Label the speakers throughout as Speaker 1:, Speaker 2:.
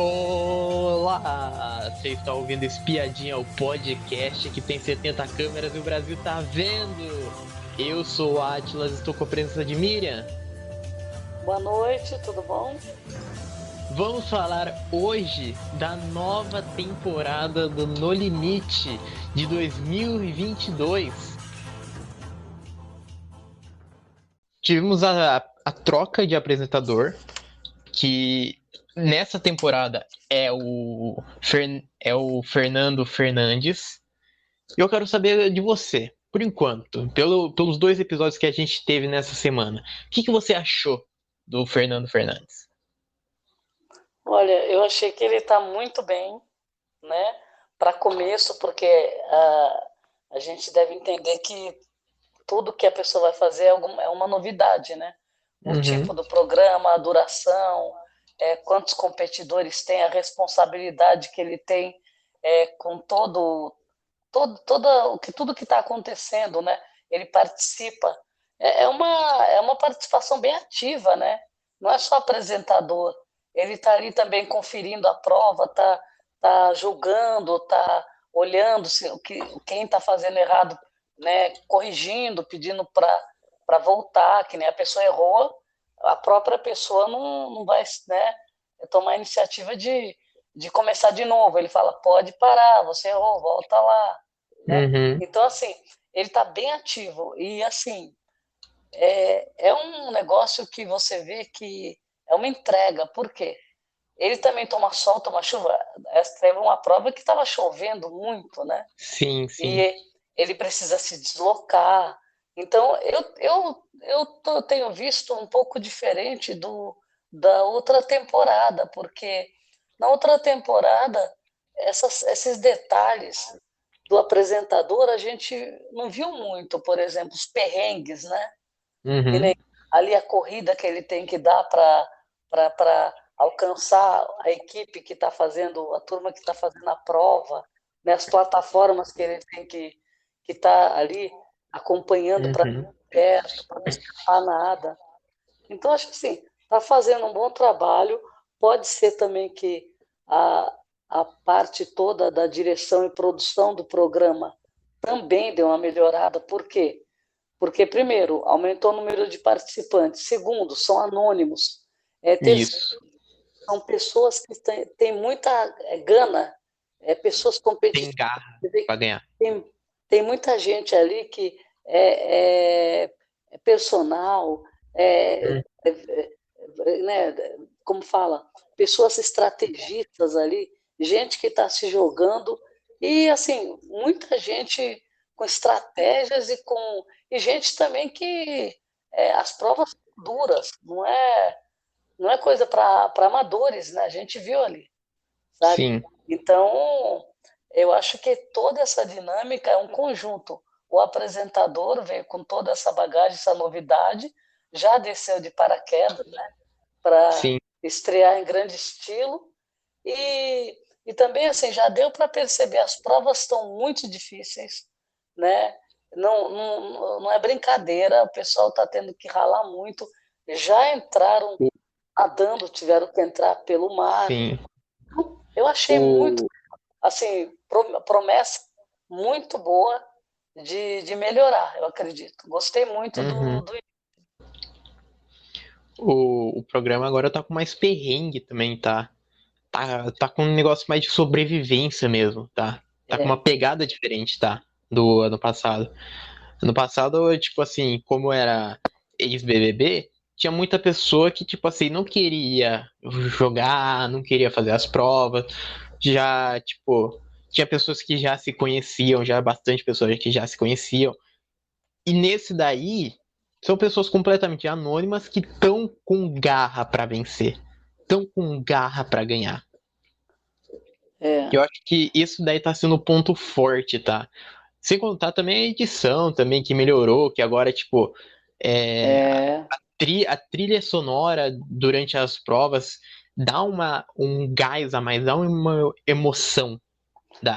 Speaker 1: Olá! Você está ouvindo Espiadinha, o podcast que tem 70 câmeras e o Brasil tá vendo! Eu sou o Atlas, estou com a presença de Miriam.
Speaker 2: Boa noite, tudo bom?
Speaker 1: Vamos falar hoje da nova temporada do No Limite de 2022. Tivemos a troca de apresentador, que nessa temporada é o Fernando Fernandes. E eu quero saber de você, por enquanto, pelos 2 episódios que a gente teve nessa semana. O que você achou do Fernando Fernandes?
Speaker 2: Olha, eu achei que ele está muito bem, né? Para começo, porque a gente deve entender que tudo que a pessoa vai fazer é uma novidade, né? O
Speaker 1: Uhum.
Speaker 2: tipo do programa, a duração, quantos competidores tem, a responsabilidade que ele tem com tudo que está acontecendo, né? Ele participa. É uma participação bem ativa, né? Não é só apresentador. Ele está ali também conferindo a prova, tá julgando, tá olhando quem está fazendo errado, né? Corrigindo, pedindo para voltar, que nem a pessoa errou, a própria pessoa não vai, né, tomar a iniciativa de começar de novo. Ele fala, pode parar, você errou, volta lá, né?
Speaker 1: Uhum.
Speaker 2: Então, assim, ele está bem ativo. E, assim, é um negócio que você vê que é uma entrega. Por quê? Ele também toma sol, toma chuva. Teve uma prova que estava chovendo muito, né?
Speaker 1: Sim, sim.
Speaker 2: E ele precisa se deslocar. Então, eu tenho visto um pouco diferente da outra temporada, porque na outra temporada, esses detalhes do apresentador a gente não viu muito, por exemplo, os perrengues, né? Que
Speaker 1: Uhum.
Speaker 2: nem ali a corrida que ele tem que dar para alcançar a equipe que está fazendo, a turma que está fazendo a prova, né? As plataformas que ele tem que estar ali acompanhando para
Speaker 1: Uhum.
Speaker 2: perto, para não escapar nada. Então, acho que sim, está fazendo um bom trabalho. Pode ser também que a, a parte toda da direção e produção do programa também deu uma melhorada. Por quê? Porque, primeiro, aumentou o número de participantes. Segundo, são anônimos. Terceiro,
Speaker 1: Isso.
Speaker 2: são pessoas que têm muita gana, pessoas
Speaker 1: Tem
Speaker 2: competitivas.
Speaker 1: garra pra ganhar.
Speaker 2: Tem, tem muita gente ali que é personal, é,
Speaker 1: Uhum.
Speaker 2: né, como fala, pessoas estrategistas ali, gente que está se jogando, e assim, muita gente com estratégias e gente também que as provas são duras, não é coisa para amadores, né? A gente viu ali, sabe?
Speaker 1: Sim.
Speaker 2: Então, eu acho que toda essa dinâmica é um conjunto. O apresentador veio com toda essa bagagem, essa novidade, já desceu de paraquedas, né, para
Speaker 1: Sim.
Speaker 2: estrear em grande estilo. E também, assim, já deu para perceber, as provas estão muito difíceis, né? Não é brincadeira, o pessoal está tendo que ralar muito. Já entraram nadando, tiveram que entrar pelo mar.
Speaker 1: Sim.
Speaker 2: Eu achei muito,
Speaker 1: O,
Speaker 2: assim, promessa muito boa de melhorar, eu acredito. Gostei muito
Speaker 1: uhum.
Speaker 2: do.
Speaker 1: O programa agora tá com mais perrengue também, tá? Tá com um negócio mais de sobrevivência mesmo, tá? Tá com uma
Speaker 2: É,
Speaker 1: pegada diferente, tá? Do ano passado. Ano passado, tipo assim, como era ex-BBB, tinha muita pessoa que, tipo assim, não queria jogar, não queria fazer as provas. Já, tipo, tinha pessoas que já se conheciam, já bastante pessoas que já se conheciam. E nesse daí, são pessoas completamente anônimas que estão com garra pra vencer. Estão com garra pra ganhar.
Speaker 2: é,
Speaker 1: Eu acho que isso daí tá sendo o ponto forte, tá? Sem contar também a edição também que melhorou, que agora, tipo, é,
Speaker 2: é.
Speaker 1: a trilha sonora durante as provas dá um gás a mais, dá uma emoção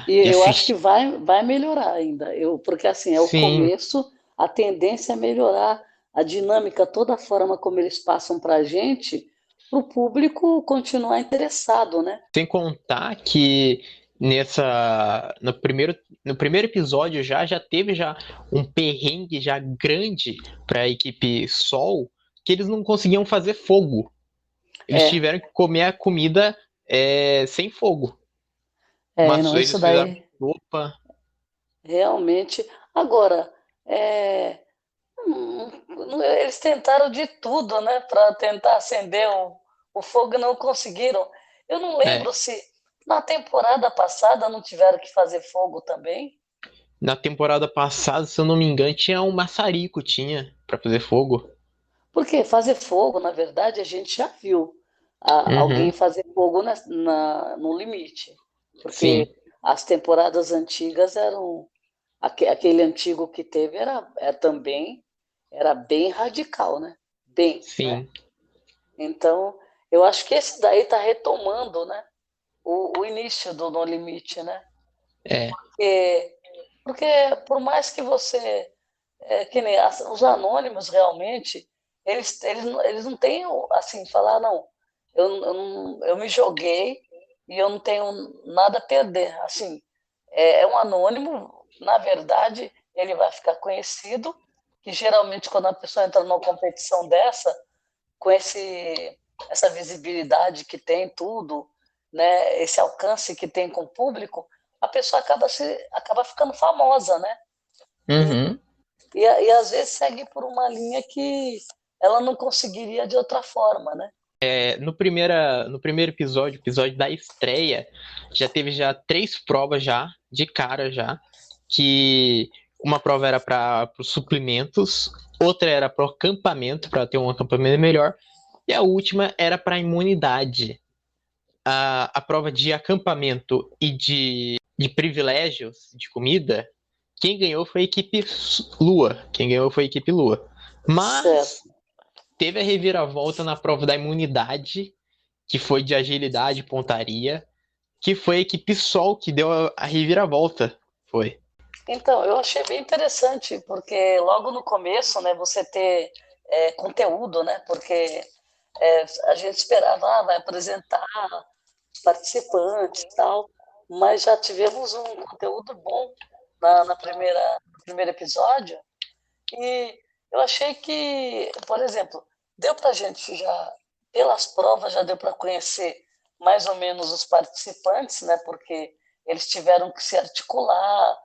Speaker 2: E
Speaker 1: de
Speaker 2: eu acho que
Speaker 1: assistir.
Speaker 2: vai melhorar ainda. Porque assim, é o
Speaker 1: Sim,
Speaker 2: começo, a tendência é melhorar a dinâmica, toda a forma como eles passam para a gente. para o público continuar interessado, né?
Speaker 1: Sem contar que no primeiro episódio já teve já um perrengue já grande para a equipe Sol, que eles não conseguiam fazer fogo. Eles
Speaker 2: É,
Speaker 1: tiveram que comer a comida sem fogo.
Speaker 2: não,
Speaker 1: Mas
Speaker 2: isso
Speaker 1: eles fizeram
Speaker 2: daí
Speaker 1: sopa.
Speaker 2: realmente. Agora, é, eles tentaram de tudo, né, para tentar acender o fogo e não conseguiram. Eu não
Speaker 1: É,
Speaker 2: lembro se na temporada passada não tiveram que fazer fogo também.
Speaker 1: na temporada passada, se eu não me engano, tinha um maçarico, tinha, para fazer fogo.
Speaker 2: Porque fazer fogo, na verdade, a gente já viu alguém
Speaker 1: Uhum,
Speaker 2: fazer fogo no limite. Porque
Speaker 1: sim,
Speaker 2: as temporadas antigas eram. Aquele antigo que teve também era bem radical, né? Bem, né?
Speaker 1: sim.
Speaker 2: Então, eu acho que esse daí está retomando, né? O início do No Limite, né?
Speaker 1: É.
Speaker 2: Porque, porque por mais que você que nem os anônimos realmente, eles não têm assim, falar, não, eu me joguei e eu não tenho nada a perder. Assim, é um anônimo, na verdade, ele vai ficar conhecido, que geralmente quando a pessoa entra numa competição dessa, com essa visibilidade que tem tudo, né, esse alcance que tem com o público, a pessoa acaba ficando famosa, né?
Speaker 1: Uhum.
Speaker 2: E às vezes segue por uma linha que ela não conseguiria de outra forma, né?
Speaker 1: No primeiro episódio da estreia, já teve já 3 provas já, de cara já, que uma prova era para os suplementos, outra era para o acampamento, para ter um acampamento melhor, e a última era para a imunidade. A prova de acampamento e de privilégios de comida, quem ganhou foi a equipe Lua. Quem ganhou foi a equipe Lua. Mas
Speaker 2: Certo.
Speaker 1: teve a reviravolta na prova da imunidade, que foi de agilidade e pontaria, que foi a equipe Sol que deu a reviravolta. Foi.
Speaker 2: Então, eu achei bem interessante, porque logo no começo, né, você ter conteúdo, né? Porque a gente esperava, vai apresentar participantes e tal, mas já tivemos um conteúdo bom no primeiro episódio, e eu achei que, por exemplo, deu para a gente já, pelas provas, já deu para conhecer mais ou menos os participantes, né? Porque eles tiveram que se articular,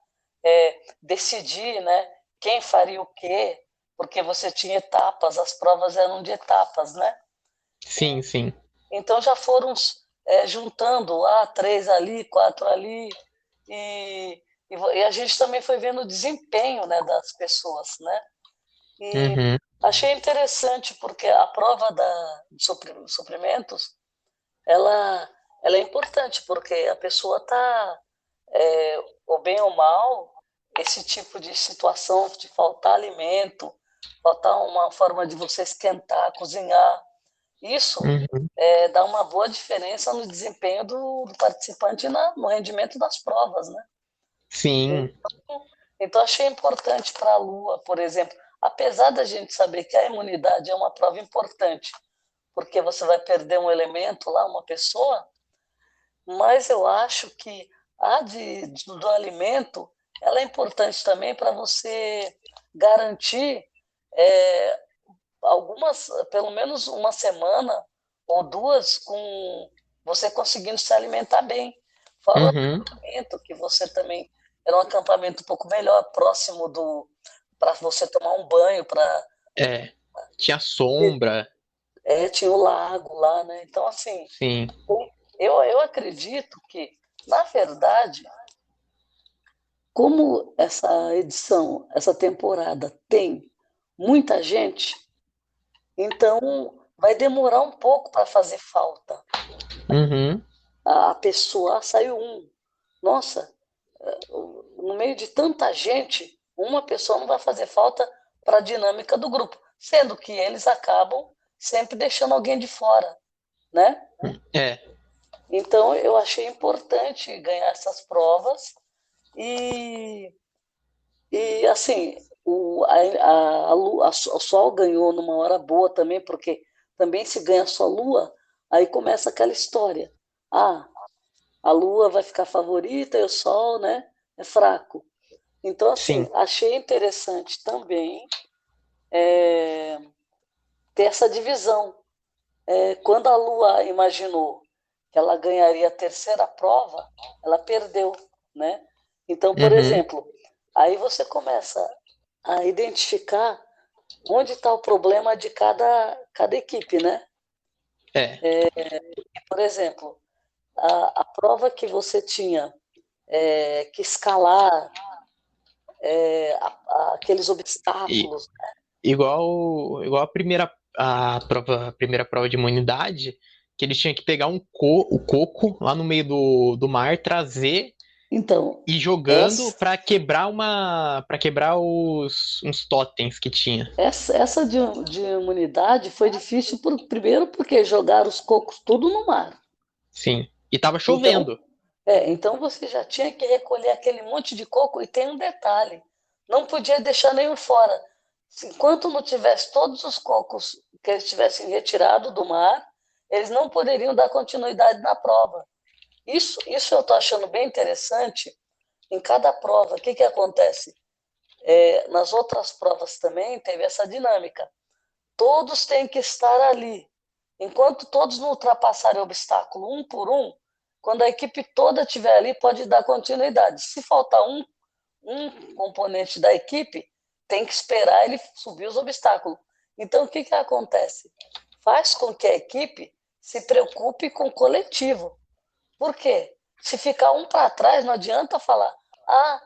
Speaker 2: decidir, né? Quem faria o quê, porque você tinha etapas, as provas eram de etapas, né?
Speaker 1: Sim, sim.
Speaker 2: Então já foram juntando, três ali, quatro ali, e a gente também foi vendo o desempenho, né, das pessoas, né? E
Speaker 1: Uhum.
Speaker 2: achei interessante porque a prova de suprimentos, ela, ela é importante porque a pessoa está, ou bem ou mal, esse tipo de situação de faltar alimento, faltar uma forma de você esquentar, cozinhar, isso
Speaker 1: Uhum.
Speaker 2: dá uma boa diferença no desempenho do participante no rendimento das provas, né?
Speaker 1: Sim.
Speaker 2: Então, achei importante para a Lua, por exemplo, apesar da gente saber que a imunidade é uma prova importante, porque você vai perder um elemento lá, uma pessoa, mas eu acho que do alimento, ela é importante também para você garantir é, pelo menos uma semana ou duas com você conseguindo se alimentar bem. Fora o
Speaker 1: Uhum.
Speaker 2: acampamento, que você também era um acampamento um pouco melhor, próximo para você tomar um banho, para
Speaker 1: É. Tinha sombra.
Speaker 2: tinha o lago lá, né? Então, assim,
Speaker 1: Sim.
Speaker 2: eu acredito que, na verdade, como essa edição, essa temporada tem muita gente, então vai demorar um pouco para fazer falta.
Speaker 1: Uhum.
Speaker 2: A pessoa, saiu um. Nossa, no meio de tanta gente, uma pessoa não vai fazer falta para a dinâmica do grupo, sendo que eles acabam sempre deixando alguém de fora, né?
Speaker 1: É.
Speaker 2: Então eu achei importante ganhar essas provas e, e assim, o Sol ganhou numa hora boa também, porque também se ganha só Lua, Aí começa aquela história. Ah, a Lua vai ficar favorita e o Sol, né, é fraco. Então, assim,
Speaker 1: Sim.
Speaker 2: achei interessante também é, ter essa divisão. Quando a Lua imaginou que ela ganharia a terceira prova, ela perdeu, né? Então, por
Speaker 1: Uhum.
Speaker 2: exemplo, aí você começa a identificar onde está o problema de cada equipe, né?
Speaker 1: É.
Speaker 2: Por exemplo, a prova que você tinha que escalar aqueles
Speaker 1: E,
Speaker 2: obstáculos.
Speaker 1: igual a primeira prova de imunidade, que eles tinham que pegar o coco lá no meio do mar, trazer
Speaker 2: Então,
Speaker 1: e jogando
Speaker 2: essa,
Speaker 1: para quebrar uns totens que tinha.
Speaker 2: essa de imunidade foi difícil, primeiro porque jogaram os cocos tudo no mar.
Speaker 1: Sim. E tava
Speaker 2: Então,
Speaker 1: chovendo.
Speaker 2: então você já tinha que recolher aquele monte de coco. E tem um detalhe: não podia deixar nenhum fora. Enquanto não tivesse todos os cocos que eles tivessem retirado do mar, eles não poderiam dar continuidade na prova. Isso eu estou achando bem interessante em cada prova. O que, que acontece? Nas outras provas também teve essa dinâmica. Todos têm que estar ali. Enquanto todos não ultrapassarem o obstáculo um por um, quando a equipe toda estiver ali, pode dar continuidade. Se faltar um componente da equipe, tem que esperar ele subir os obstáculos. Então, o que, que acontece? Faz com que a equipe se preocupe com o coletivo. Por quê? Se ficar um para trás, não adianta falar, ah,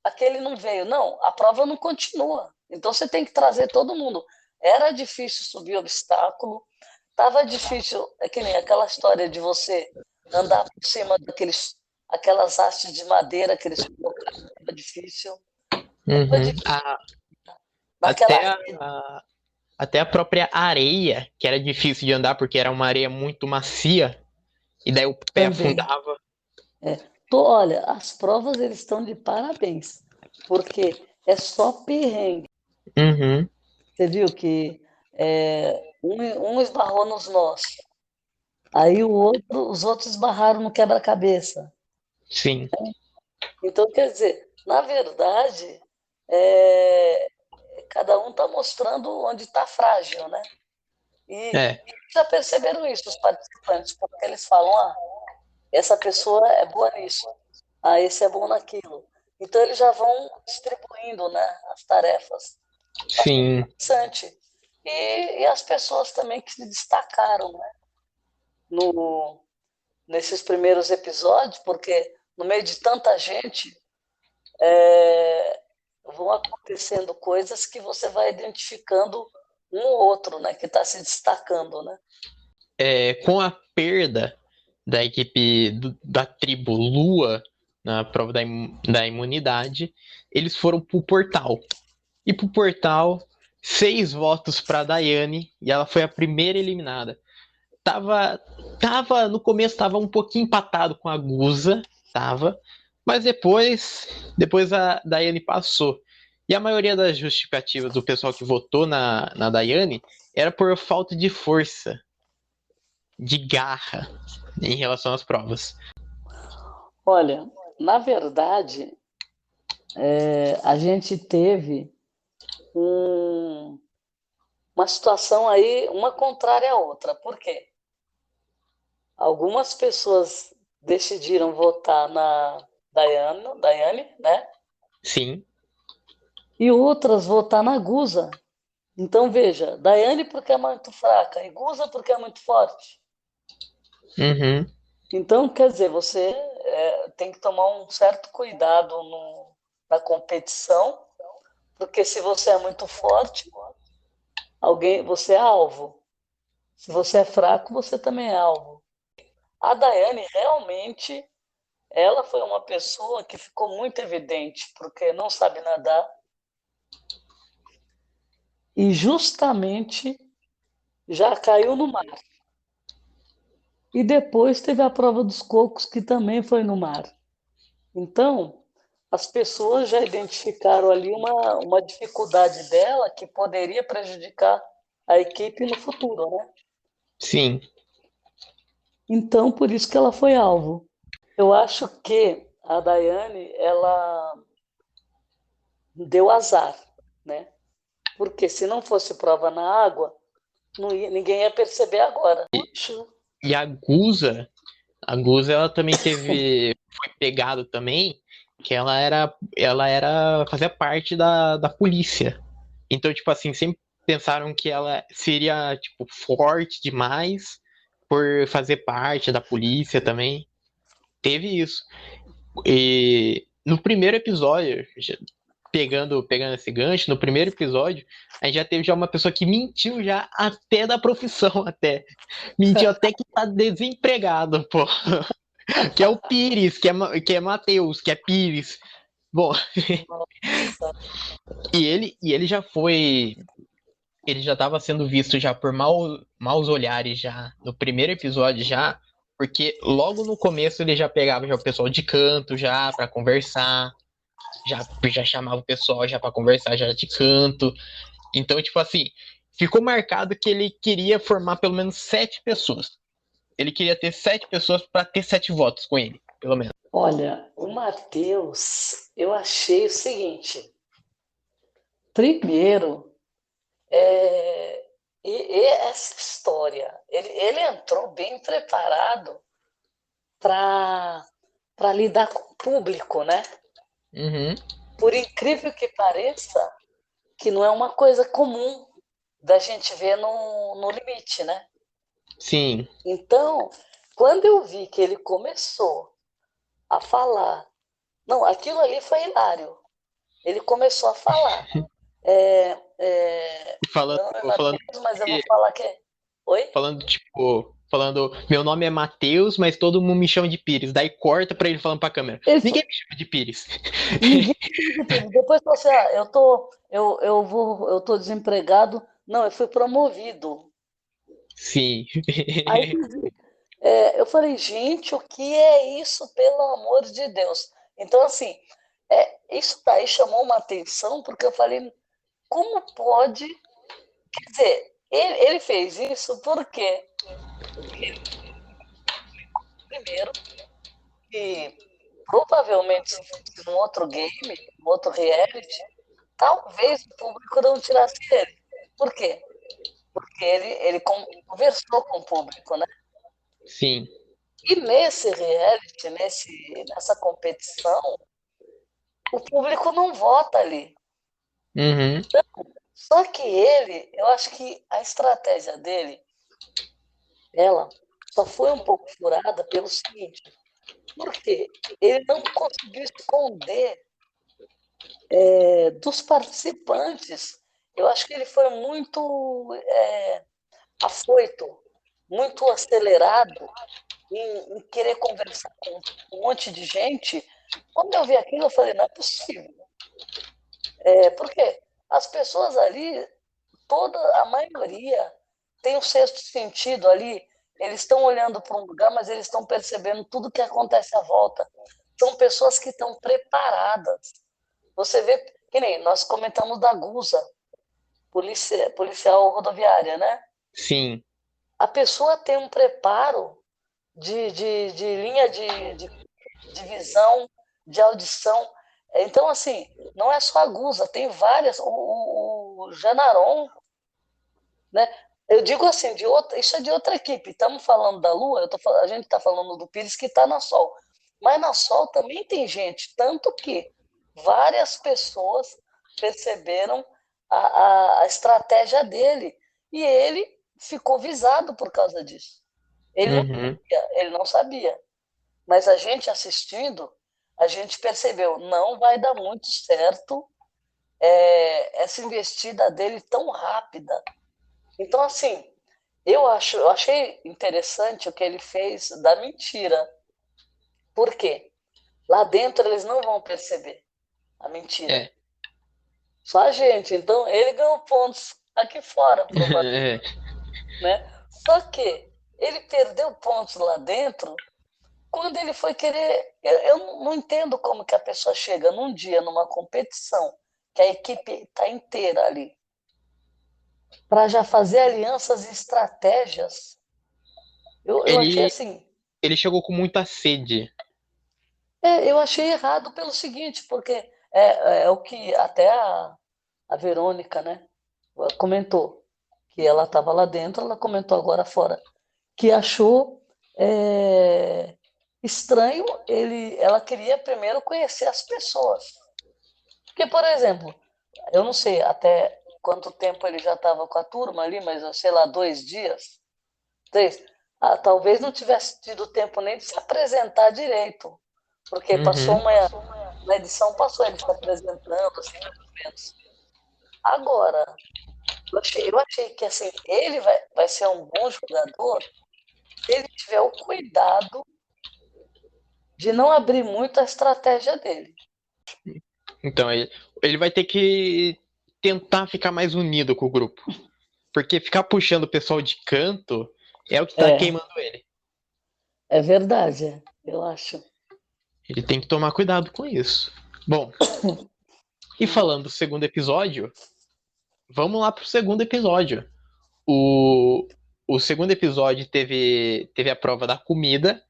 Speaker 2: aquele não veio. Não, a prova não continua. Então você tem que trazer todo mundo. Era difícil subir obstáculo, estava difícil, é que nem aquela história de você andar por cima aquelas hastes de madeira que eles colocaram, estava difícil. Tava
Speaker 1: Uhum.
Speaker 2: difícil.
Speaker 1: Até
Speaker 2: Naquela
Speaker 1: até a própria areia, que era difícil de andar porque era uma areia muito macia, e daí o pé
Speaker 2: também.
Speaker 1: afundava.
Speaker 2: Olha, as provas eles estão de parabéns, porque é só perrengue.
Speaker 1: Uhum.
Speaker 2: Você viu que um esbarrou nos nós, aí os outros esbarraram no quebra-cabeça.
Speaker 1: Sim.
Speaker 2: Então, quer dizer, na verdade, é, cada um está mostrando onde está frágil, né? E
Speaker 1: É.
Speaker 2: já perceberam isso, os participantes, porque eles falam, essa pessoa é boa nisso, esse é bom naquilo. Então, eles já vão distribuindo, né, as tarefas.
Speaker 1: Sim.
Speaker 2: Interessante. E as pessoas também que se destacaram, né, no, nesses primeiros episódios, porque no meio de tanta gente vão acontecendo coisas que você vai identificando um ou outro, né, que está se destacando, né?
Speaker 1: Com a perda da equipe da tribo Lua na prova da imunidade, eles foram pro portal. E pro portal, 6 votos para Daiane e ela foi a primeira eliminada. Tava, tava no começo tava um pouquinho empatado com a Gusa, tava, mas depois a Daiane passou. E a maioria das justificativas do pessoal que votou na Daiane era por falta de força, de garra em relação às provas.
Speaker 2: Olha, na verdade, a gente teve um, uma situação aí, uma contrária à outra. Por quê? Algumas pessoas decidiram votar na Daiane, né?
Speaker 1: Sim.
Speaker 2: E outras votar na Gusa. Então, veja, Daiane porque é muito fraca e Gusa porque é muito forte.
Speaker 1: Uhum.
Speaker 2: Então, quer dizer, você tem que tomar um certo cuidado na competição, porque se você é muito forte, você é alvo. Se você é fraco, você também é alvo. A Daiane realmente, ela foi uma pessoa que ficou muito evidente, porque não sabe nadar e justamente já caiu no mar. E depois teve a prova dos cocos, que também foi no mar. Então, as pessoas já identificaram ali uma dificuldade dela que poderia prejudicar a equipe no futuro, né?
Speaker 1: Sim.
Speaker 2: Então, por isso que ela foi alvo. Eu acho que a Daiane, ela deu azar, né? Porque se não fosse prova na água, ninguém ia perceber agora. Puxa.
Speaker 1: E a Guza, ela também foi pegado também, que fazia parte da polícia. Então, tipo assim, sempre pensaram que ela seria, tipo, forte demais por fazer parte da polícia também. Teve isso. E no primeiro episódio, pegando esse gancho, no primeiro episódio, a gente já teve já uma pessoa que mentiu já até da profissão, até. Mentiu até que tá desempregado, pô. Que é o Pires, que é Matheus, que é Pires. Bom,
Speaker 2: Nossa.
Speaker 1: e ele já foi. Ele já estava sendo visto já por maus olhares já no primeiro episódio já, porque logo no começo ele já pegava já o pessoal de canto já para conversar, já chamava o pessoal já para conversar já de canto. Então, tipo assim, ficou marcado que ele queria formar pelo menos 7 pessoas. Ele queria ter 7 pessoas para ter 7 votos com ele, pelo menos.
Speaker 2: Olha, o Matheus, eu achei o seguinte. Primeiro, e essa história, ele entrou bem preparado para lidar com o público, né?
Speaker 1: Uhum,
Speaker 2: Por incrível que pareça, que não é uma coisa comum da gente ver no limite, né?
Speaker 1: sim.
Speaker 2: Então, quando eu vi que ele começou a falar, não, aquilo ali foi hilário. Ele começou a falar. Meu
Speaker 1: Falando,
Speaker 2: nome é
Speaker 1: falando
Speaker 2: Matheus, mas eu vou falar que. Oi?
Speaker 1: falando, meu nome é Matheus, mas todo mundo me chama de Pires. Daí corta pra ele falando pra câmera.
Speaker 2: Ele,
Speaker 1: Ninguém me chama de Pires.
Speaker 2: ninguém acredita. Depois falou assim: eu tô desempregado. Não, eu fui promovido.
Speaker 1: Sim.
Speaker 2: Aí eu falei, gente, o que é isso, pelo amor de Deus? Então, assim, isso daí chamou uma atenção, porque eu falei, como pode? Quer dizer, ele fez isso porque, primeiro, que provavelmente se fosse um outro game, um outro reality, talvez o público não tirasse ele. Por quê? Porque ele conversou com o público, né?
Speaker 1: Sim.
Speaker 2: E nesse reality, nessa competição, o público não vota ali.
Speaker 1: Uhum.
Speaker 2: Só que eu acho que a estratégia dele, ela só foi um pouco furada pelo seguinte, porque ele não conseguiu esconder dos participantes. Eu acho que ele foi muito afoito, muito acelerado em querer conversar com um monte de gente. Quando eu vi aquilo, eu falei, não é possível. Porque as pessoas ali, toda a maioria, tem um sexto sentido ali. Eles estão olhando para um lugar, mas eles estão percebendo tudo que acontece à volta. São pessoas que estão preparadas. Você vê, que nem nós comentamos da Gusa, policial rodoviária, né?
Speaker 1: Sim.
Speaker 2: A pessoa tem um preparo de linha de visão, de audição. Então, assim, não é só a Gusa, tem várias. O Janaron, né? Eu digo assim, isso é de outra equipe. Estamos falando da Lua, a gente está falando do Pires que está na Sol. Mas na Sol também tem gente, tanto que várias pessoas perceberam a estratégia dele. E ele ficou visado por causa disso.
Speaker 1: Uhum.
Speaker 2: Ele não sabia. Mas a gente assistindo, a gente percebeu, não vai dar muito certo essa investida dele tão rápida. Então, assim, eu achei interessante o que ele fez da mentira. Por quê? Lá dentro eles não vão perceber a mentira.
Speaker 1: É.
Speaker 2: Só a gente. Então, ele ganhou pontos aqui fora, provavelmente,
Speaker 1: É.
Speaker 2: né? Só que ele perdeu pontos lá dentro quando ele foi querer. Eu não entendo como que a pessoa chega num dia, numa competição, que a equipe está inteira ali, para já fazer alianças e estratégias. Eu achei
Speaker 1: Ele,
Speaker 2: assim,
Speaker 1: ele chegou com muita sede.
Speaker 2: eu achei errado pelo seguinte, porque é o que até a Verônica, né, comentou, que ela estava lá dentro, ela comentou agora fora, que achou é, estranho ela queria primeiro conhecer as pessoas. Porque, por exemplo, eu não sei até quanto tempo ele já estava com a turma ali, mas sei lá, 2 dias, 3. Ah, talvez não tivesse tido tempo nem de se apresentar direito, porque passou
Speaker 1: Uhum.
Speaker 2: na edição passou ele se apresentando, assim, mais ou menos. Agora, eu achei que assim, ele vai ser um bom jogador se ele tiver o cuidado de não abrir muito a estratégia dele.
Speaker 1: Então, ele vai ter que tentar ficar mais unido com o grupo. Porque ficar puxando o pessoal de canto é o que tá
Speaker 2: É,
Speaker 1: queimando ele.
Speaker 2: é verdade, eu acho.
Speaker 1: Ele tem que tomar cuidado com isso. Bom, e
Speaker 2: Hum,
Speaker 1: falando do segundo episódio, vamos lá pro segundo episódio. O, o segundo episódio teve a prova da comida,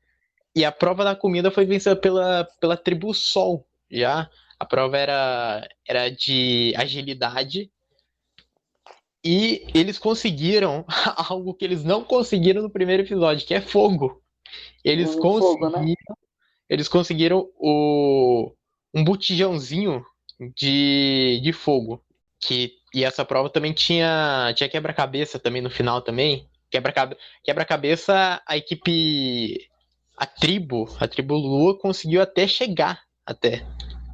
Speaker 1: e a prova da comida foi vencida pela tribo Sol. Já a prova era de agilidade, e eles conseguiram algo que eles não conseguiram no primeiro episódio, que é fogo. Eles
Speaker 2: um fogo, né?
Speaker 1: conseguiram, eles conseguiram um botijãozinho de fogo. E essa prova também tinha quebra-cabeça também no final também. Quebra-cabeça, a tribo Lua conseguiu até chegar até.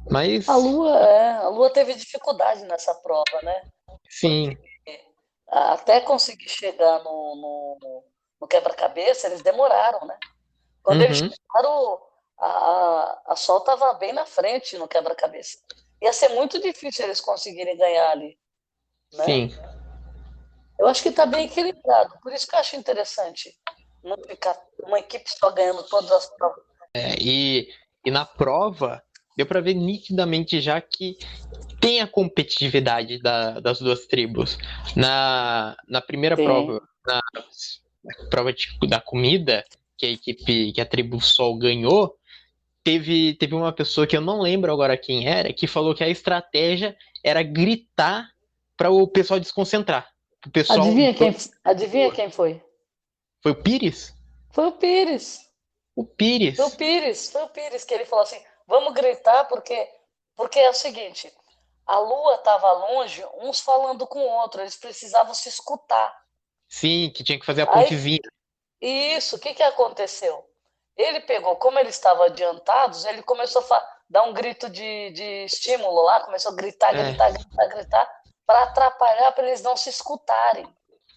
Speaker 1: Mas
Speaker 2: A Lua teve dificuldade nessa prova, né? Porque
Speaker 1: sim.
Speaker 2: até conseguir chegar no quebra-cabeça, eles demoraram, né? Quando eles
Speaker 1: Uhum,
Speaker 2: chegaram, a Sol estava bem na frente no quebra-cabeça. Ia ser muito difícil eles conseguirem ganhar ali, né?
Speaker 1: sim.
Speaker 2: Eu acho que está bem equilibrado. Por isso que eu acho interessante não ficar uma equipe só ganhando todas as provas.
Speaker 1: E na prova, deu pra ver nitidamente já que tem a competitividade das duas tribos. Na primeira prova,
Speaker 2: Tem.
Speaker 1: na prova da comida, que a tribo Sol ganhou, teve uma pessoa que eu não lembro agora quem era, que falou que a estratégia era gritar para o pessoal desconcentrar. O pessoal.
Speaker 2: Adivinha quem foi?
Speaker 1: Foi o Pires?
Speaker 2: Foi o Pires.
Speaker 1: O
Speaker 2: Foi o
Speaker 1: Pires.
Speaker 2: Pires, foi o Pires que ele falou assim: vamos gritar, porque é o seguinte: a Lua estava longe, uns falando com o outro, eles precisavam se escutar.
Speaker 1: Sim, que tinha que fazer a
Speaker 2: Aí,
Speaker 1: pontezinha.
Speaker 2: isso, o que que aconteceu? Ele pegou, como eles estavam adiantados, ele começou a dar um grito de estímulo lá, começou a gritar,
Speaker 1: É,
Speaker 2: gritar, gritar, gritar, para atrapalhar, para eles não se escutarem.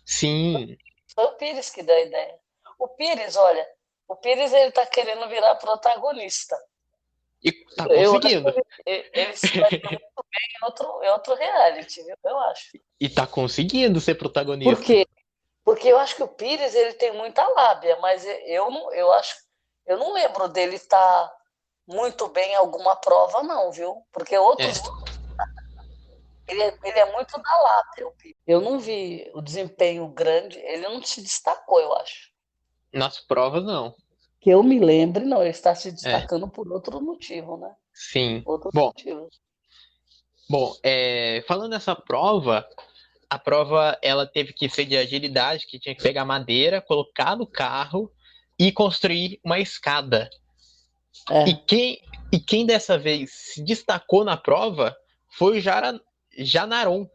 Speaker 1: sim.
Speaker 2: Foi o Pires que deu a ideia. O Pires, olha, o Pires ele está querendo virar protagonista.
Speaker 1: E tá
Speaker 2: Eu acho que
Speaker 1: conseguindo.
Speaker 2: ele se daria muito bem em outro reality, viu? Eu acho.
Speaker 1: E tá conseguindo ser
Speaker 2: Por
Speaker 1: protagonista.
Speaker 2: quê? Porque eu acho que o Pires ele tem muita lábia, mas eu não, eu não lembro dele estar muito bem em alguma prova, não, viu? Porque
Speaker 1: É,
Speaker 2: outros, ele é muito da lábia, o Pires. Eu não vi o desempenho grande, ele não se destacou, eu acho.
Speaker 1: nas provas não.
Speaker 2: Que eu me lembre, não, ele está se
Speaker 1: É,
Speaker 2: destacando por outro motivo, né?
Speaker 1: sim.
Speaker 2: Outros
Speaker 1: Bom,
Speaker 2: motivos.
Speaker 1: bom, falando nessa prova, a prova ela teve que ser de agilidade, que tinha que pegar madeira, colocar no carro e construir uma escada. E
Speaker 2: É.
Speaker 1: quem dessa vez se destacou na prova foi o Janaron.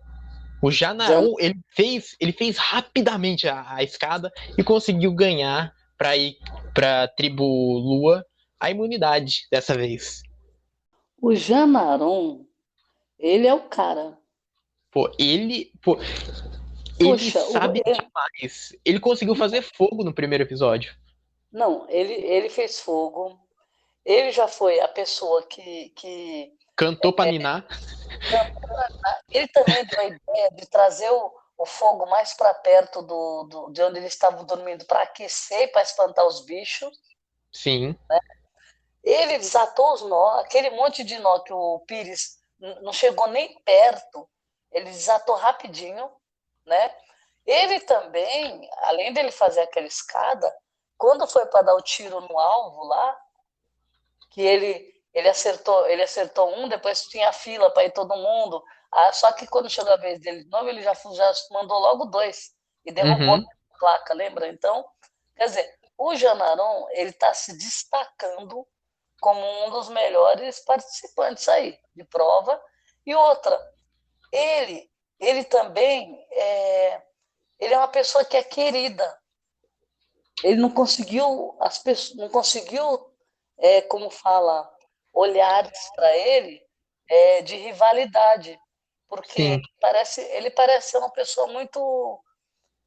Speaker 1: O
Speaker 2: Já,
Speaker 1: Janaron ele fez rapidamente a escada e conseguiu ganhar para ir para a tribo Lua a imunidade dessa vez.
Speaker 2: o Janaron, ele é o cara.
Speaker 1: Pô, ele
Speaker 2: Poxa,
Speaker 1: sabe demais. Ele conseguiu fazer fogo no primeiro episódio.
Speaker 2: não, ele fez fogo. Ele já foi a pessoa que
Speaker 1: Cantou pra ninar.
Speaker 2: ele também deu a ideia de trazer o fogo mais para perto de onde eles estavam dormindo para aquecer e para espantar os bichos.
Speaker 1: Sim,
Speaker 2: Ele desatou os nós, aquele monte de nó que o Pires não chegou nem perto. Ele desatou rapidinho, né? Ele também, além dele fazer aquela escada, Quando foi para dar o tiro no alvo lá, que ele acertou um, depois tinha fila para ir todo mundo. Só que quando chegou a vez dele de novo, ele já mandou logo dois e derrubou
Speaker 1: Uhum.
Speaker 2: a placa, lembra? Então, quer dizer, o Janaron ele está se destacando como um dos melhores participantes aí de prova. E outra, ele, ele também ele é uma pessoa que é querida. Ele não conseguiu, as pessoas, não conseguiu, como fala, olhares para ele de rivalidade, porque
Speaker 1: Sim.
Speaker 2: ele parece ser uma pessoa muito,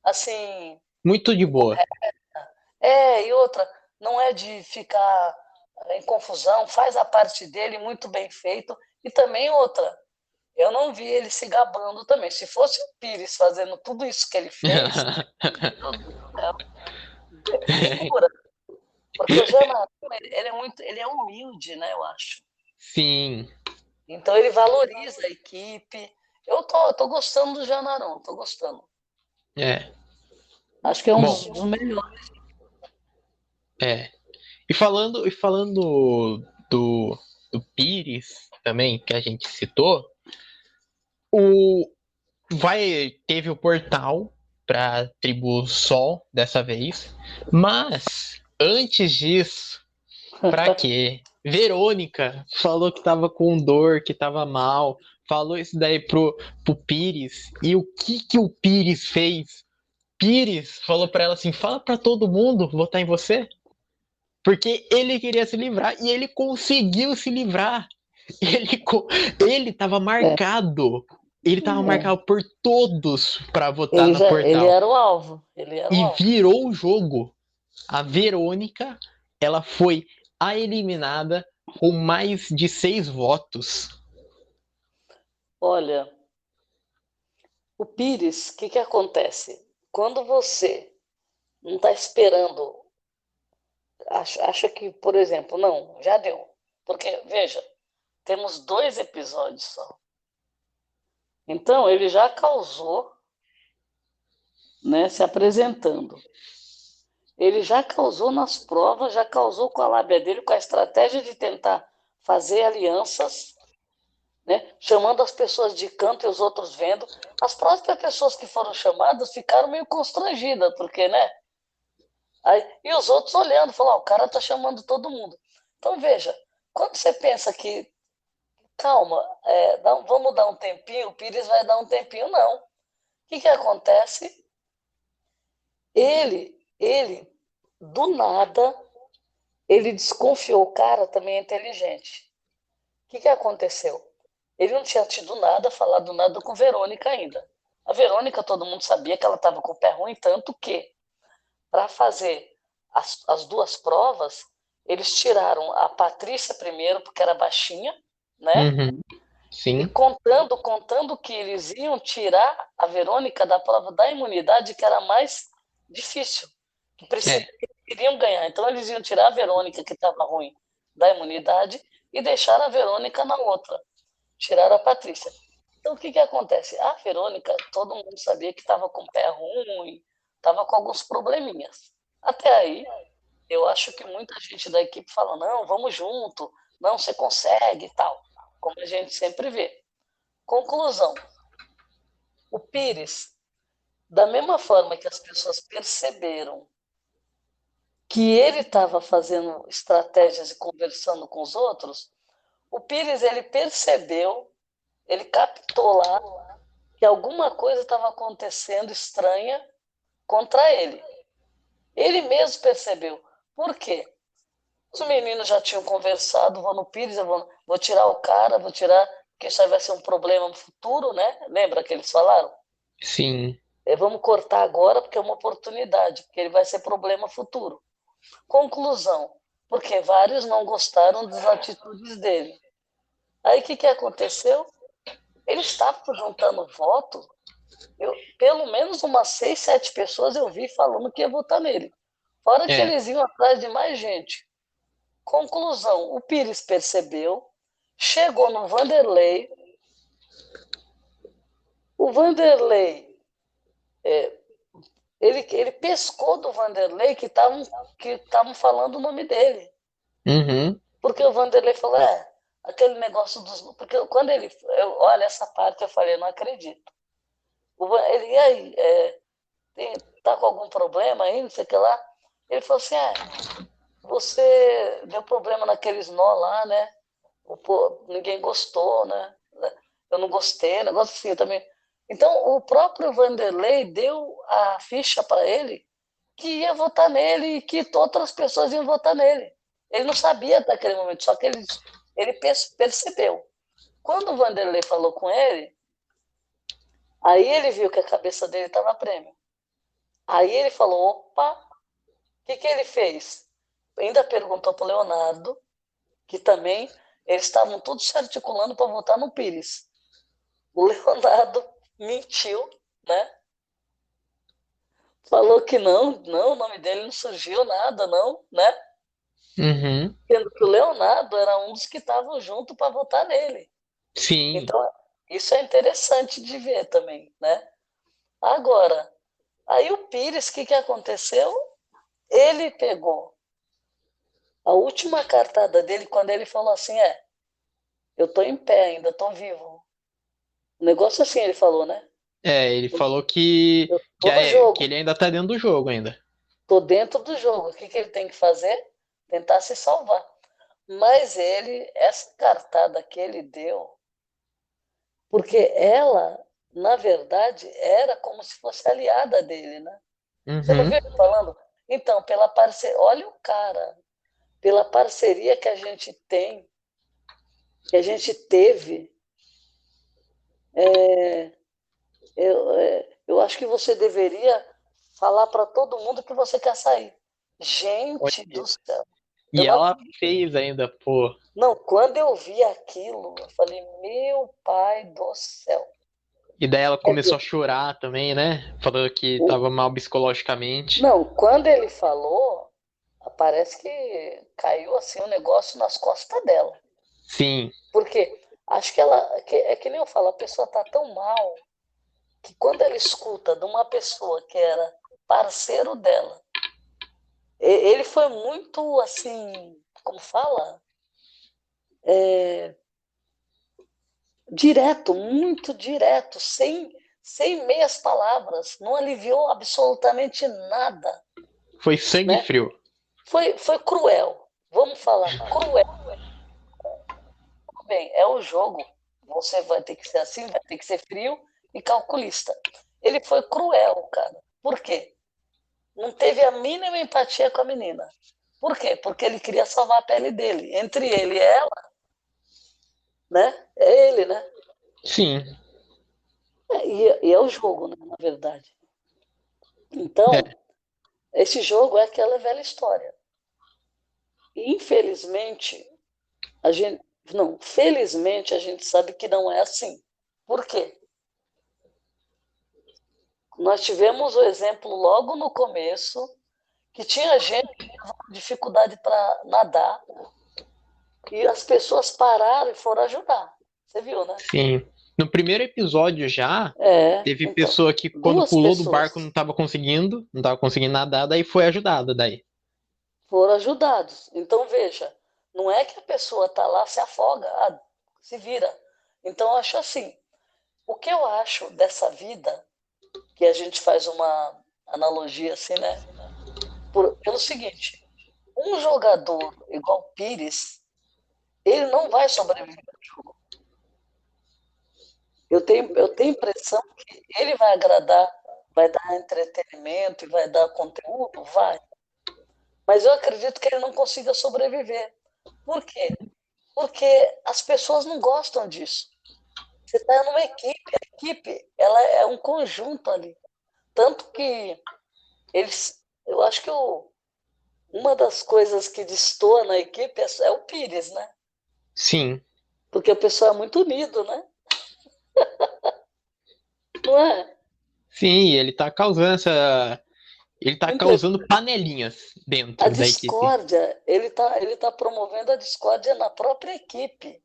Speaker 2: assim,
Speaker 1: Muito de boa.
Speaker 2: e outra, não é de ficar em confusão, faz a parte dele muito bem feito, e também outra, eu não vi ele se gabando também. Se fosse o Pires fazendo tudo isso que ele fez, meu Deus do céu, segura. Porque o Janarão, ele é humilde, né, eu acho.
Speaker 1: Sim.
Speaker 2: Então ele valoriza a equipe. Eu tô gostando do Janarão, tô gostando.
Speaker 1: É.
Speaker 2: Acho que é um
Speaker 1: Bom,
Speaker 2: dos melhores.
Speaker 1: é. E falando do Pires também, que a gente citou, o teve o portal para Tribo Sol dessa vez, mas antes disso, pra quê? Verônica falou que tava com dor, que tava mal, falou isso daí pro Pires, e o que o Pires fez? Pires falou pra ela assim: fala pra todo mundo votar em você. Porque ele queria se livrar e ele conseguiu se livrar. Ele, ele tava
Speaker 2: É,
Speaker 1: marcado. Ele tava
Speaker 2: é.
Speaker 1: marcado por todos para votar no
Speaker 2: Ele
Speaker 1: portal.
Speaker 2: era o alvo. Ele era o
Speaker 1: E
Speaker 2: alvo.
Speaker 1: virou o jogo. A Verônica, ela foi a eliminada com mais de 6 votos.
Speaker 2: Olha, o Pires, o que que acontece? Quando você não está esperando, acha que, por exemplo, não, já deu. Porque, veja, temos 2 episódios só. Então, ele já causou, né, se apresentando. Ele já causou nas provas, já causou com a lábia dele, com a estratégia de tentar fazer alianças, né, chamando as pessoas de canto e os outros vendo. As próprias pessoas que foram chamadas ficaram meio constrangidas, porque, né? E os outros olhando, falaram, o cara está chamando todo mundo. Então, veja, quando você pensa que, calma, vamos dar um tempinho, o Pires vai dar um tempinho, não. O que acontece? Ele, do nada, ele desconfiou. O cara também é inteligente. O que aconteceu? Ele não tinha tido nada, falado nada com Verônica ainda. A Verônica, todo mundo sabia que ela estava com o pé ruim, tanto que, para fazer as 2 provas, eles tiraram a Patrícia primeiro, porque era baixinha, né?
Speaker 1: Uhum,
Speaker 2: E
Speaker 1: sim.
Speaker 2: contando que eles iam tirar a Verônica da prova da imunidade, que era mais difícil, que
Speaker 1: É.
Speaker 2: queriam ganhar. Então, eles iam tirar a Verônica, que estava ruim, da imunidade, e deixar a Verônica na outra, tirar a Patrícia. Então, o que acontece? A Verônica, todo mundo sabia que estava com o pé ruim, estava com alguns probleminhas. Até aí, eu acho que muita gente da equipe fala: não, vamos junto, não, você consegue e tal, como a gente sempre vê. Conclusão: o Pires, da mesma forma que as pessoas perceberam que ele estava fazendo estratégias e conversando com os outros, o Pires ele percebeu, ele captou lá que alguma coisa estava acontecendo estranha contra ele. Ele mesmo percebeu. Por quê? Os meninos já tinham conversado, vou no Pires, eu vou tirar o cara, vou tirar, porque isso aí vai ser um problema no futuro, né? Lembra que eles falaram?
Speaker 1: Sim.
Speaker 2: Vamos cortar agora porque é uma oportunidade, porque ele vai ser problema futuro. Conclusão, porque vários não gostaram das atitudes dele. Aí o que aconteceu? Ele estava juntando voto, pelo menos umas 6, 7 pessoas eu vi falando que ia votar nele. Fora que
Speaker 1: É.
Speaker 2: eles iam atrás de mais gente. Conclusão, o Pires percebeu, chegou no Vanderlei, o Vanderlei Ele pescou do Vanderlei que estavam falando o nome dele.
Speaker 1: Uhum.
Speaker 2: Porque o Vanderlei falou, aquele negócio dos. Porque quando ele. Olha, essa parte eu falei, eu não acredito. Ele, e aí, tá com algum problema aí, não sei o que lá? Ele falou assim, você deu problema naqueles nó lá, né? Pô, ninguém gostou, né? Eu não gostei, negócio assim, eu também. Então, o próprio Vanderlei deu a ficha para ele que ia votar nele e que outras pessoas iam votar nele. Ele não sabia até aquele momento, só que ele percebeu. Quando o Vanderlei falou com ele, aí ele viu que a cabeça dele estava a prêmio. Aí ele falou: opa, o que ele fez? Ainda perguntou para o Leonardo, que também eles estavam todos se articulando para votar no Pires. O Leonardo mentiu, né? Falou que não, o nome dele não surgiu nada, não, né?
Speaker 1: Uhum.
Speaker 2: Sendo que o Leonardo era um dos que estavam junto para votar nele.
Speaker 1: Sim.
Speaker 2: Então, isso é interessante de ver também, né? Agora, aí o Pires, o que aconteceu? Ele pegou a última cartada dele quando ele falou assim: eu tô em pé ainda, tô vivo. Um negócio assim ele falou, né?
Speaker 1: É, ele falou que,
Speaker 2: Eu
Speaker 1: que,
Speaker 2: tô no
Speaker 1: é, que
Speaker 2: jogo,
Speaker 1: ele ainda tá dentro do jogo ainda.
Speaker 2: tô dentro do jogo. O que ele tem que fazer? Tentar se salvar. Mas essa cartada que ele deu, porque ela, na verdade, era como se fosse aliada dele, né? Você não
Speaker 1: Uhum.
Speaker 2: viu ele falando? Então, pela parceria, olha o cara, pela parceria que a gente tem, que a gente teve, é, eu acho que você deveria falar para todo mundo que você quer sair. Gente do
Speaker 1: Olha.
Speaker 2: céu. Eu
Speaker 1: E
Speaker 2: não,
Speaker 1: ela fez ainda, pô.
Speaker 2: não, quando eu vi aquilo, eu falei, meu pai do céu.
Speaker 1: E daí ela
Speaker 2: Quer
Speaker 1: começou
Speaker 2: dizer,
Speaker 1: a chorar também, né? Falando que tava mal psicologicamente.
Speaker 2: não, quando ele falou, parece que caiu assim um negócio nas costas dela.
Speaker 1: Sim,
Speaker 2: Porque acho que é que nem eu falo, a pessoa tá tão mal que quando ela escuta de uma pessoa que era parceiro dela, ele foi muito assim, como fala? É, direto, muito direto, sem meias palavras, não aliviou absolutamente nada,
Speaker 1: foi sangue
Speaker 2: né?
Speaker 1: frio.
Speaker 2: Foi cruel, vamos falar, cruel. Bem, é o jogo, você vai ter que ser assim, vai ter que ser frio e calculista. Ele foi cruel, cara. Por quê? Não teve a mínima empatia com a menina. Por quê? Porque ele queria salvar a pele dele. Entre ele e ela, né? É ele, né?
Speaker 1: Sim,
Speaker 2: E é o jogo, né, na verdade. Então,
Speaker 1: é.
Speaker 2: esse jogo é aquela velha história. E, infelizmente, a gente. Não, felizmente a gente sabe que não é assim. Por quê? Nós tivemos o exemplo logo no começo que tinha gente com dificuldade para nadar e as pessoas pararam e foram ajudar. Você viu, né?
Speaker 1: Sim. No primeiro episódio já, teve
Speaker 2: Então,
Speaker 1: pessoa que quando
Speaker 2: duas
Speaker 1: pulou do barco
Speaker 2: pessoas
Speaker 1: não tava conseguindo nadar, daí foi ajudada daí.
Speaker 2: foram ajudados. Então, veja, não é que a pessoa está lá, se afoga, se vira. Então, eu acho assim, o que eu acho dessa vida, que a gente faz uma analogia assim, né? Pelo seguinte, um jogador igual Pires, ele não vai sobreviver ao jogo. Eu tenho a impressão que ele vai agradar, vai dar entretenimento e vai dar conteúdo, vai. Mas eu acredito que ele não consiga sobreviver. Por quê? Porque as pessoas não gostam disso. Você está numa equipe, a equipe ela é um conjunto ali. Tanto que eu acho que uma das coisas que destoa na equipe é o Pires, né?
Speaker 1: Sim.
Speaker 2: Porque o pessoal é muito unido, né? Não é?
Speaker 1: Sim, ele tá causando essa. Ele tá
Speaker 2: Entre
Speaker 1: causando panelinhas
Speaker 2: a
Speaker 1: dentro da equipe.
Speaker 2: discórdia, ele tá promovendo a discórdia na própria equipe.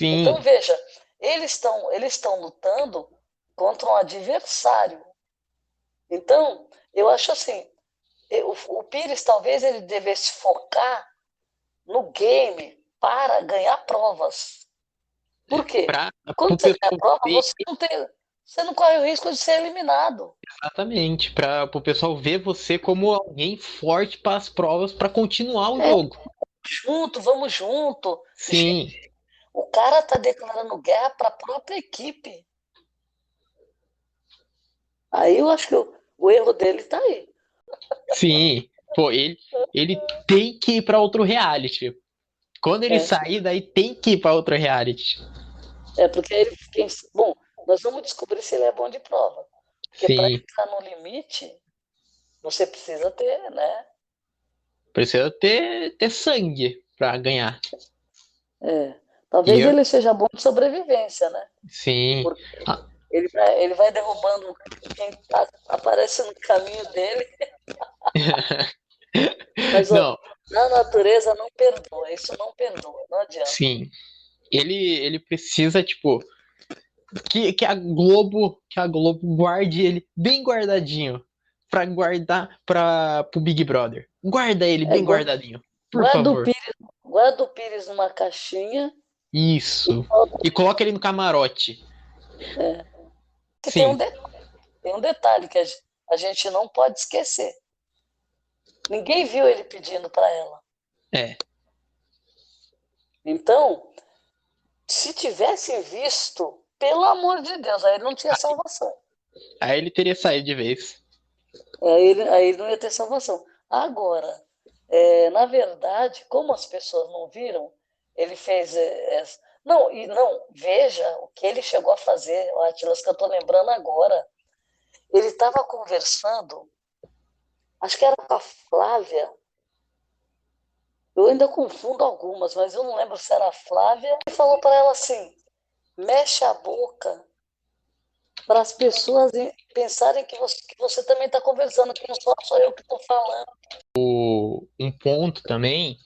Speaker 2: Então,
Speaker 1: Sim,
Speaker 2: veja, eles estão lutando contra um adversário. Então, Eu acho assim, o Pires talvez ele devesse focar no game para ganhar provas. Por quê?
Speaker 1: Para
Speaker 2: Quando
Speaker 1: o
Speaker 2: você ganha a
Speaker 1: pessoal
Speaker 2: prova,
Speaker 1: ver
Speaker 2: você não corre o risco de ser eliminado.
Speaker 1: exatamente, para o pessoal ver você como alguém forte para as provas para continuar o
Speaker 2: É,
Speaker 1: jogo.
Speaker 2: junto, vamos junto.
Speaker 1: Sim,
Speaker 2: O cara tá declarando guerra para a própria equipe. Aí eu acho que o erro dele tá aí.
Speaker 1: sim. Pô, ele tem que ir para outro reality. Quando ele
Speaker 2: É,
Speaker 1: sair daí, tem que ir para outro reality.
Speaker 2: porque ele, bom, nós vamos descobrir se ele é bom de prova. Porque para
Speaker 1: Sim,
Speaker 2: entrar no limite, você precisa ter, né?
Speaker 1: precisa ter sangue para ganhar.
Speaker 2: É,
Speaker 1: E
Speaker 2: talvez
Speaker 1: eu,
Speaker 2: ele seja bom de sobrevivência, né?
Speaker 1: sim.
Speaker 2: Porque ele vai derrubando quem aparece no caminho dele, mas ó,
Speaker 1: Não,
Speaker 2: na natureza não perdoa, isso não perdoa, não adianta.
Speaker 1: sim. Ele precisa, tipo, que a Globo guarde ele bem guardadinho pra guardar pro Big Brother. Guarda ele
Speaker 2: É,
Speaker 1: bem guardadinho, por
Speaker 2: guarda o
Speaker 1: favor.
Speaker 2: Pires, guarda o Pires numa caixinha e
Speaker 1: Isso.
Speaker 2: solta.
Speaker 1: E coloca ele no camarote.
Speaker 2: É, que tem
Speaker 1: Sim.
Speaker 2: tem um detalhe que a gente não pode esquecer. Ninguém viu ele pedindo para ela.
Speaker 1: É.
Speaker 2: Então, se tivessem visto, pelo amor de Deus, aí ele não tinha salvação.
Speaker 1: Aí ele teria saído de vez.
Speaker 2: Aí ele não ia ter salvação. Agora, na verdade, como as pessoas não viram, ele fez. Não, e não, veja o que ele chegou a fazer, o Atlas, que eu estou lembrando agora. Ele estava conversando, acho que era com a Flávia, eu ainda confundo algumas, mas eu não lembro se era a Flávia. Ele falou para ela assim: mexe a boca para as pessoas pensarem que você também está conversando, que não sou eu que estou falando.
Speaker 1: Um ponto também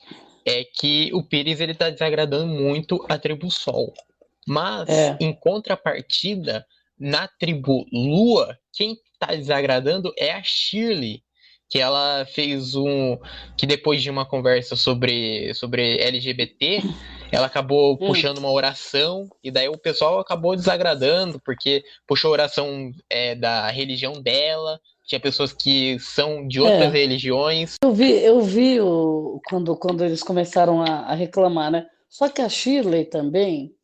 Speaker 1: é que o Pires ele tá desagradando muito a tribo Sol. Mas,
Speaker 2: É.
Speaker 1: em contrapartida, na tribo Lua, quem tá desagradando é a Shirley, que ela fez que depois de uma conversa sobre LGBT, ela acabou
Speaker 2: Hum,
Speaker 1: puxando uma oração, e daí o pessoal acabou desagradando, porque puxou a oração da religião dela, tinha pessoas que são de outras
Speaker 2: é.
Speaker 1: religiões.
Speaker 2: Eu vi quando eles começaram a reclamar, né? Só que a Shirley também,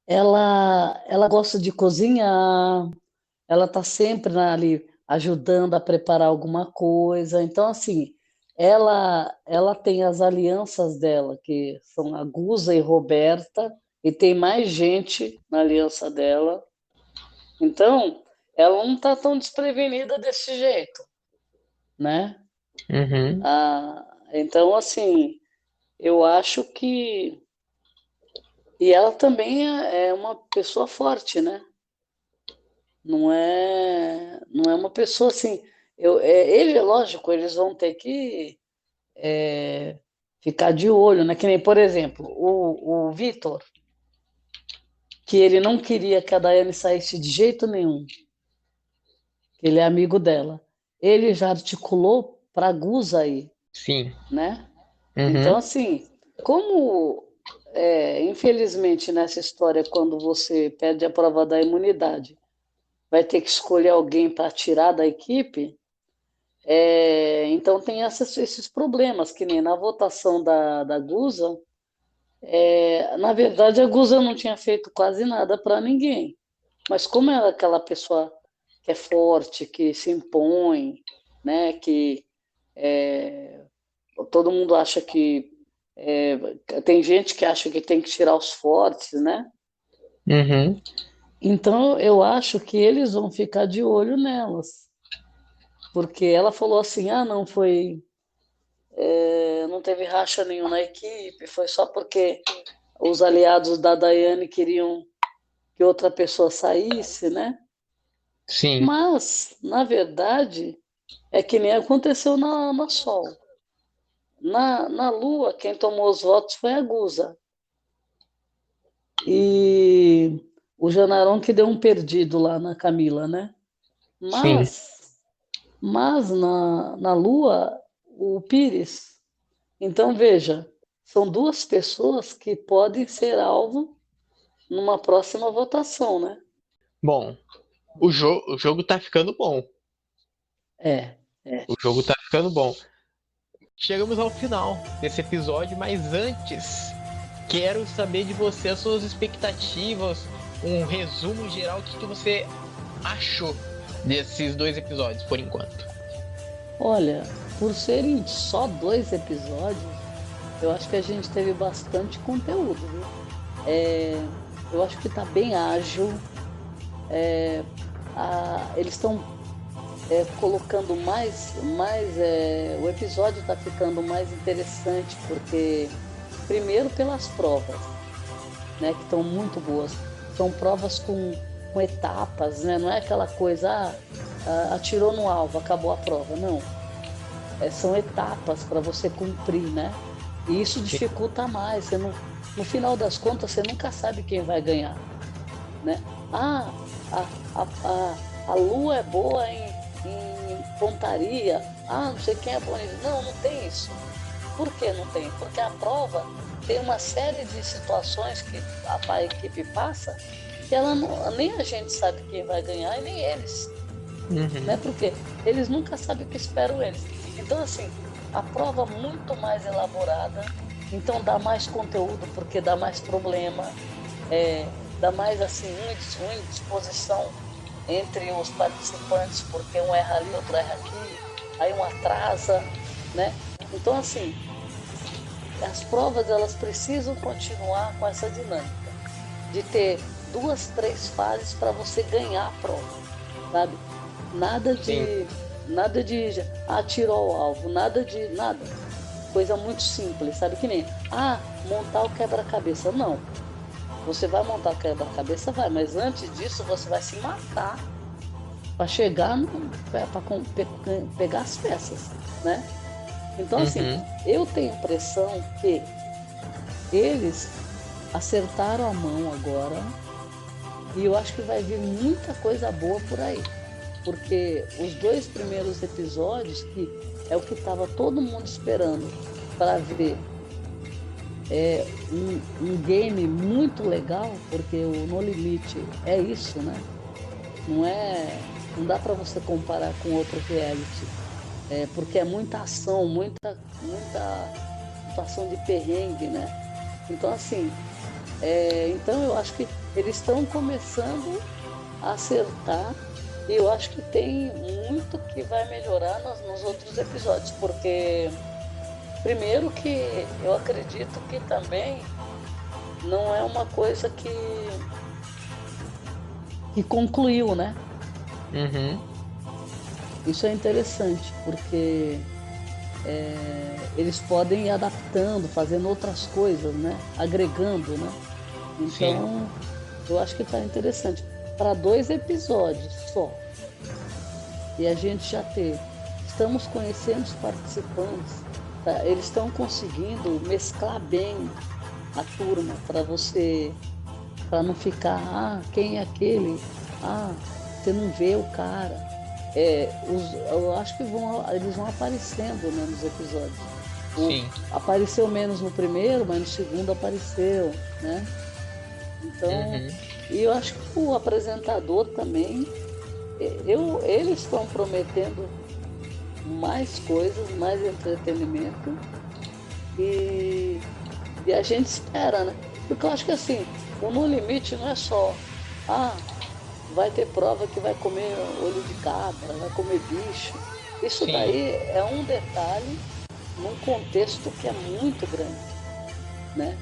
Speaker 2: ela gosta de cozinhar, ela tá sempre ali ajudando a preparar alguma coisa. Então, assim, ela tem as alianças dela, que são a Gusa e Roberta, e tem mais gente na aliança dela. Então, ela não tá tão desprevenida desse jeito, né?
Speaker 1: Uhum,
Speaker 2: Então, assim, eu acho que. E ela também é uma pessoa forte, né? Não é uma pessoa assim. Ele, lógico, eles vão ter que ficar de olho, né? Que nem, por exemplo, o Vitor, que ele não queria que a Daiane saísse de jeito nenhum, que ele é amigo dela. Ele já articulou para a Gusa aí,
Speaker 1: sim.
Speaker 2: né? Então,
Speaker 1: Uhum,
Speaker 2: assim, como infelizmente nessa história, quando você perde a prova da imunidade, vai ter que escolher alguém para tirar da equipe, então tem esses problemas, que nem na votação da Gusa, na verdade a Gusa não tinha feito quase nada para ninguém, mas como ela é aquela pessoa que é forte, que se impõe, né, que é, todo mundo acha que tem gente que acha que tem que tirar os fortes, né?
Speaker 1: uhum.
Speaker 2: Então eu acho que eles vão ficar de olho nelas, porque ela falou assim: ah, não foi, não teve racha nenhum na equipe, foi só porque os aliados da Daiane queriam que outra pessoa saísse, né?
Speaker 1: Sim.
Speaker 2: Mas, na verdade, é que nem aconteceu na Sol. Na Lua, quem tomou os votos foi a Gusa. E o Janarão que deu um perdido lá na Camila, né?
Speaker 1: Sim.
Speaker 2: Mas Mas na Lua, o Pires. Então, veja, são duas pessoas que podem ser alvo numa próxima votação, né?
Speaker 1: Bom, o jogo tá ficando bom.
Speaker 2: É, é.
Speaker 1: O jogo tá ficando bom. Chegamos ao final desse episódio, mas antes, quero saber de você as suas expectativas, um resumo geral, o que você achou desses dois episódios por enquanto.
Speaker 2: Olha, por serem só 2 episódios, eu acho que a gente teve bastante conteúdo, viu? Eu acho que está bem ágil. Eles estão colocando o episódio está ficando mais interessante porque, primeiro, pelas provas, né, que estão muito boas. São provas com etapas, né? Não é aquela coisa, atirou no alvo, acabou a prova. Não. São etapas para você cumprir, né? E isso
Speaker 1: Sim.
Speaker 2: dificulta mais. Você não, no final das contas, você nunca sabe quem vai ganhar, né? Ah, a Lua é boa em pontaria. Ah, não sei quem é bom nisso. Não, não tem isso. Por que não tem? Porque a prova tem uma série de situações que a equipe passa que ela não, nem a gente sabe quem vai ganhar e nem eles, né?
Speaker 1: Uhum.
Speaker 2: Porque eles nunca sabem o que esperam eles. Então, assim, a prova muito mais elaborada, então dá mais conteúdo porque dá mais problema, é, dá mais assim uma indisposição entre os participantes porque um erra ali, outro erra aqui, aí um atrasa, né? Então, assim, as provas elas precisam continuar com essa dinâmica de ter 2, 3 fases para você ganhar a prova, sabe? Nada
Speaker 1: Sim.
Speaker 2: de nada de tirou ao alvo, nada de nada. Coisa muito simples, sabe? Que nem montar o quebra-cabeça. Não. Você vai montar o quebra-cabeça, vai, mas antes disso você vai se matar para chegar para pegar as peças, né? Então, assim,
Speaker 1: Uhum.
Speaker 2: eu tenho a impressão que eles acertaram a mão agora e eu acho que vai vir muita coisa boa por aí. Porque os 2 primeiros episódios, que é o que estava todo mundo esperando para ver, um game muito legal, porque o No Limite é isso, né? Não dá para você comparar com outro reality, porque é muita ação, muita situação de perrengue, né? Então, assim, então eu acho que eles estão começando a acertar e eu acho que tem muito que vai melhorar nos outros episódios, porque primeiro que eu acredito que também não é uma coisa que concluiu, né?
Speaker 1: Uhum.
Speaker 2: Isso é interessante, porque eles podem ir adaptando, fazendo outras coisas, né? Agregando, né?
Speaker 1: Sim.
Speaker 2: Então, eu acho que está interessante. Para 2 episódios só, e a gente já ter. Estamos conhecendo os participantes, tá? Eles estão conseguindo mesclar bem a turma para não ficar, quem é aquele? Você não vê o cara. Eu acho que eles vão aparecendo, né, nos episódios.
Speaker 1: Sim.
Speaker 2: Apareceu menos no primeiro, mas no segundo apareceu, né? Então,
Speaker 1: Uhum.
Speaker 2: e eu acho que o apresentador também, eles estão prometendo mais coisas, mais entretenimento e, e a gente espera, né? Porque eu acho que assim, o No Limite não é só, ah, vai ter prova que vai comer olho de cabra, vai comer bicho. Isso
Speaker 1: Sim.
Speaker 2: daí é um detalhe num contexto que é muito grande, né?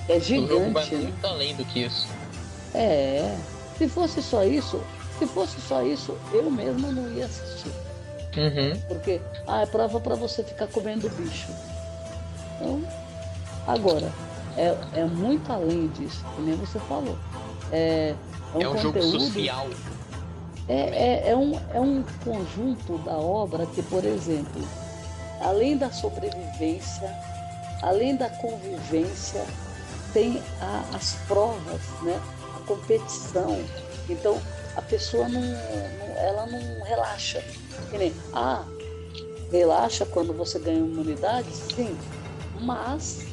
Speaker 2: É
Speaker 1: O jogo vai
Speaker 2: gigante, né?
Speaker 1: muito além do que isso.
Speaker 2: É. Se fosse só isso, se fosse só isso, eu mesma não ia assistir.
Speaker 1: Uhum.
Speaker 2: Porque, é prova para você ficar comendo bicho. Então, agora, é muito além disso, que nem você falou. É um
Speaker 1: É um jogo
Speaker 2: conteúdo,
Speaker 1: social também.
Speaker 2: é um conjunto da obra que, por exemplo, além da sobrevivência, além da convivência, tem as provas, né? A competição. Então, a pessoa ela não relaxa. Que nem, relaxa quando você ganha imunidade, sim, mas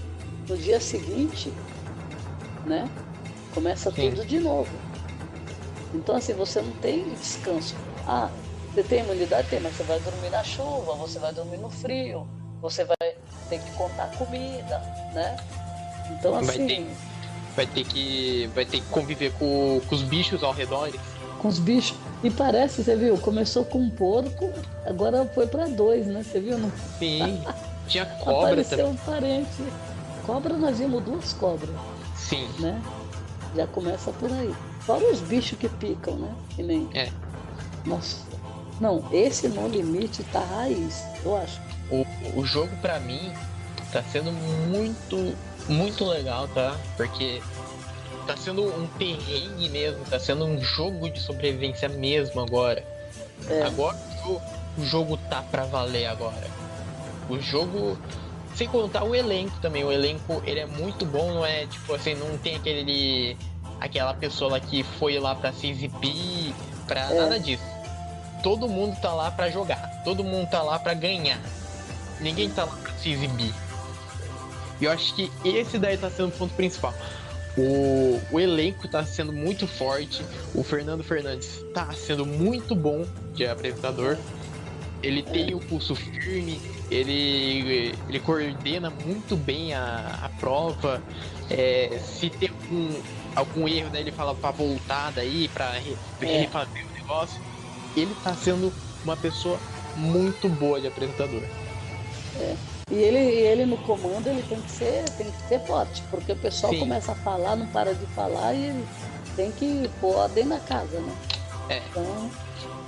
Speaker 2: no dia seguinte, né, começa
Speaker 1: Sim.
Speaker 2: tudo de novo. Então, assim, você não tem descanso. Você tem imunidade? Tem, mas você vai dormir na chuva, você vai dormir no frio, você vai ter que contar comida, né? Então,
Speaker 1: Vai ter,
Speaker 2: assim,
Speaker 1: vai ter que conviver com os bichos ao redor.
Speaker 2: com os bichos. E parece, você viu, começou com um porco, agora foi para dois, né? Você viu? Não?
Speaker 1: Sim. Tinha cobra
Speaker 2: Apareceu
Speaker 1: também.
Speaker 2: um parente. Cobra, nós vimos duas cobras,
Speaker 1: Sim.
Speaker 2: né? Já começa por aí. Fora os bichos que picam, né? Que nem.
Speaker 1: É.
Speaker 2: Nossa. Não, esse No Limite tá raiz, eu acho.
Speaker 1: O jogo pra mim tá sendo muito, muito legal, tá? Porque tá sendo um perrengue mesmo, tá sendo um jogo de sobrevivência mesmo agora.
Speaker 2: É,
Speaker 1: Agora o jogo tá pra valer agora. O jogo, sem contar o elenco também, o elenco ele é muito bom, não é tipo assim, não tem aquela pessoa lá que foi lá pra se exibir, pra
Speaker 2: é,
Speaker 1: nada disso. Todo mundo tá lá pra jogar, todo mundo tá lá pra ganhar. Ninguém tá lá pra se exibir. E eu acho que esse daí tá sendo o ponto principal. O elenco tá sendo muito forte. O Fernando Fernandes tá sendo muito bom de apresentador. Ele tem o pulso firme, ele coordena muito bem a prova. Se tem algum erro, né, ele fala pra voltar daí, pra
Speaker 2: é.
Speaker 1: refazer o negócio. Ele tá sendo uma pessoa muito boa de apresentador.
Speaker 2: E ele no comando ele tem que ser forte, porque o pessoal
Speaker 1: Sim,
Speaker 2: começa a falar, não para de falar e ele tem que pôr ordem na casa, né?
Speaker 1: é,
Speaker 2: Então,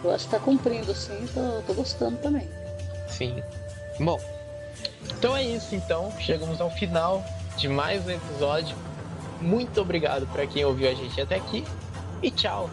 Speaker 2: eu acho que tá cumprindo, sim, tô gostando também.
Speaker 1: sim. Bom, então é isso então. Chegamos ao final de mais um episódio. Muito obrigado para quem ouviu a gente até aqui e tchau.